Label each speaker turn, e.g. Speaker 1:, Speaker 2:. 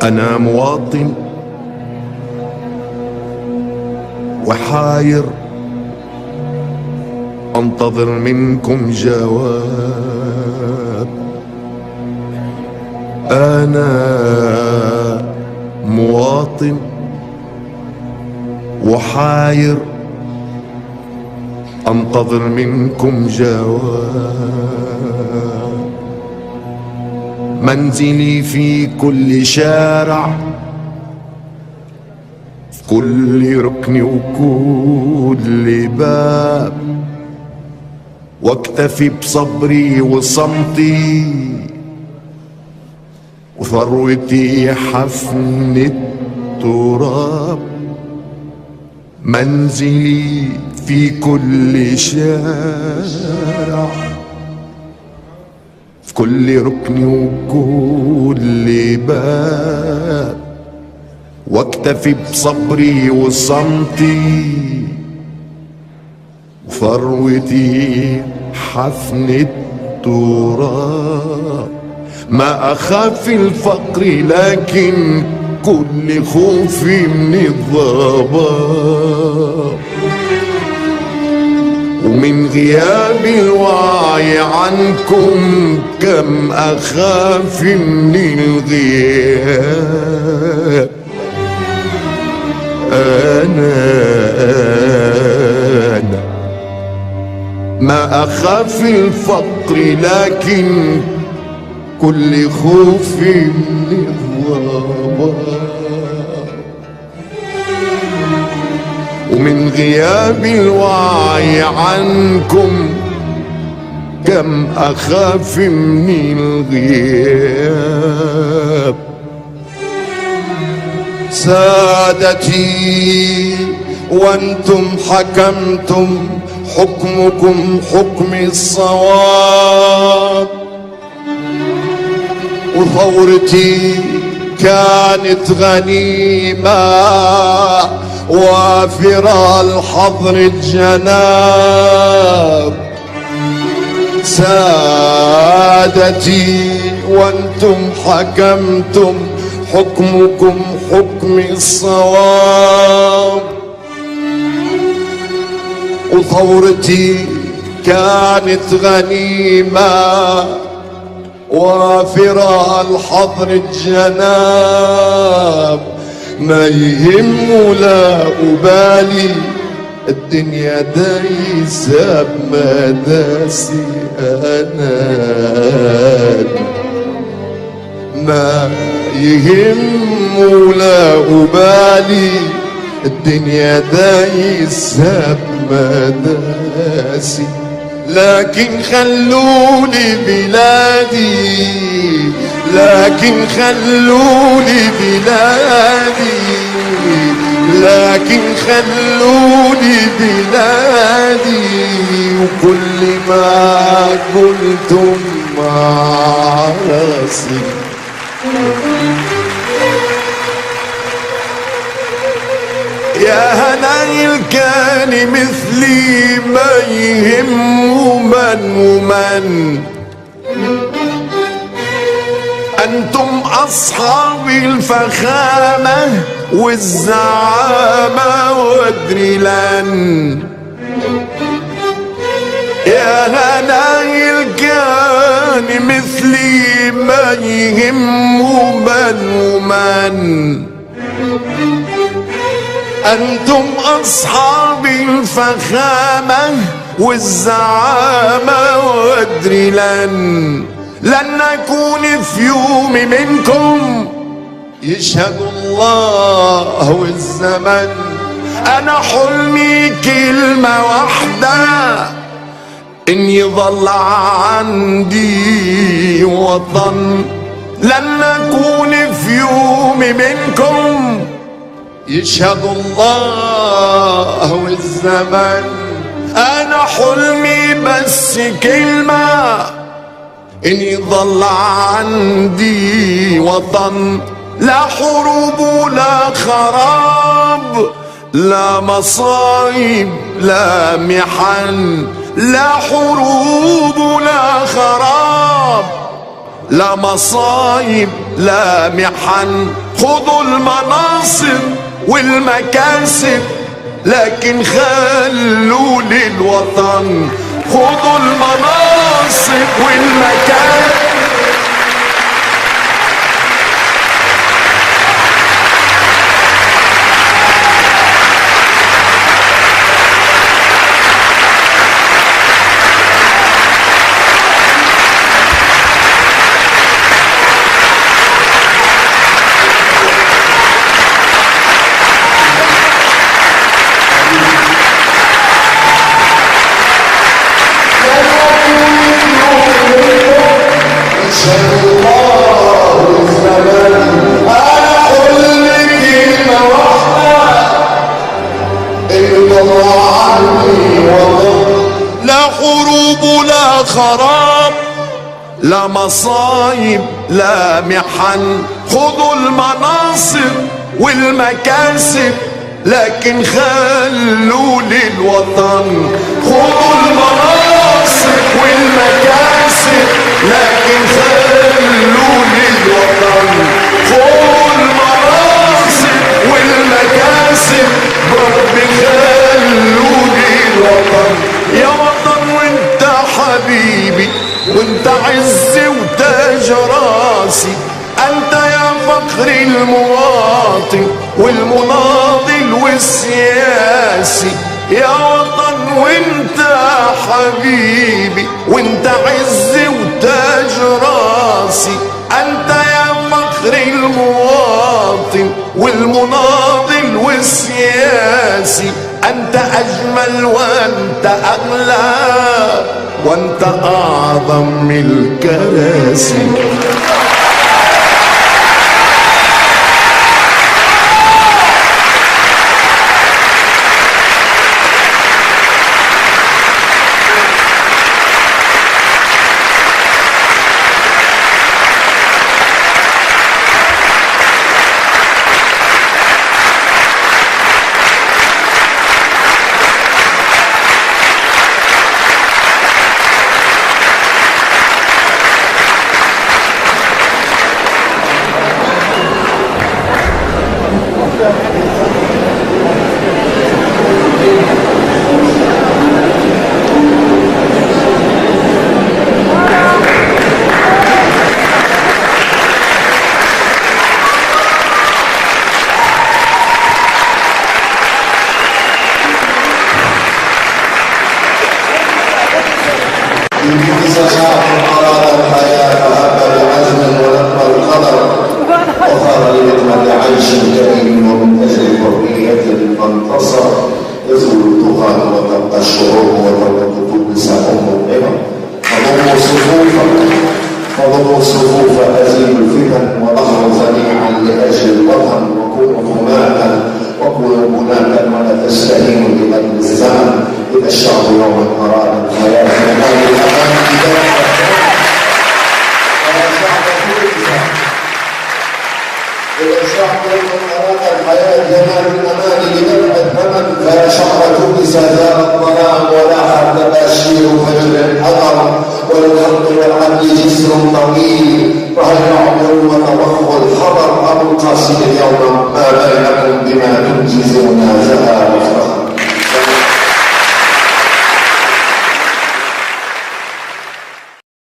Speaker 1: أنا مواطن وحاير أنتظر منكم جواب. أنا مواطن وحاير أنتظر منكم جواب. منزلي في كل شارع، في كل ركن وكل باب، واكتفي بصبري وصمتي وثروتي حفن التراب. منزلي في كل شارع، في كل ركن وكل باب، واكتفي بصبري وصمتي وثروتي حفن التراب. ما أخاف الفقر لكن كل خوفي من الضباب، ومن غياب الوعي عنكم كم أخاف من الغياب. أنا ما أخاف الفقر لكن كل خوفي من الضباب، ومن غياب الوعي عنكم كم أخاف من الغياب. سادتي وانتم حكمتم حكمكم حكم الصواب، وثورتي كانت غنيمة وافرة الحظر الجناب. سادتي وانتم حكمتم حكمكم حكم الصواب، وثورتي كانت غنيمة وافرة الحظر الجناب. ما يهم ولا أبالي الدنيا دايسة بمداسي. أنا ما يهم ولا أبالي الدنيا دايسة بمداسي، لكن خلوني بلادي، لكن خلوني بلادي، لكن خلوني بلادي، وكل ما قلتم مع راسي. يا هنايل كان مثلي ما يهم من ومن، أنتم أصحاب الفخامة والزعامة وادري لن. يا هنايل كان مثلي ما يهم من ومن، أنتم أصحاب الفخامة والزعامة وادري لن نكون في يوم منكم يشهد الله والزمن. أنا حلمي كلمة واحدة، إن يظل عندي وطن. لن نكون في يوم منكم يشهد الله والزمن. أنا حلمي بس كلمة، إن يظل عندي وطن. لا حروب ولا خراب، لا مصايب لا محن. لا حروب ولا خراب، لا مصايب لا محن. خذوا المناصب والمكاسب لكن خلوا للوطن. خذوا المناصب والمكاسب. لا حروب لا خراب لا مصايب لا محن. خذوا المناصب والمكاسب لكن خلوا للوطن. خذوا المناصب والمكاسب لكن خلوا للوطن. خذوا المناصب والمكاسب رب خلوا للوطن. يا وطن وانت حبيبي وانت عزي وتاج راسي. انت يا فخر المواطن والمناضل والسياسي. يا وطن وانت حبيبي وانت عزي وتاج راسي. انت يا فخر المواطن والمناضل والسياسي. انت اجمل وانت اغلى وانت اعظم من الكراسي.
Speaker 2: إذا شاء أراد الحياة فهب بعزم ولقى القدر وصار لنعمة عيش كريم ومن أجل حرية فانتصر. يزول الطغاة وتبقى الشعوب وتبقى نساء مؤمنة. فضموا الصفوف أزيل الفتن وظهروا جميعا لأجل الوطن. وكونوا هناك وكونوا هناك ولا تستهينوا بأجل الزمن. إذا الشعب يوما أراد الحياة جمال الأمان إذا الشعب يوما أراد الحياة جمال الأمان لدفع الثمن. فيا شعب تونس زار الظلام ولاح تباشير فجر الحضر.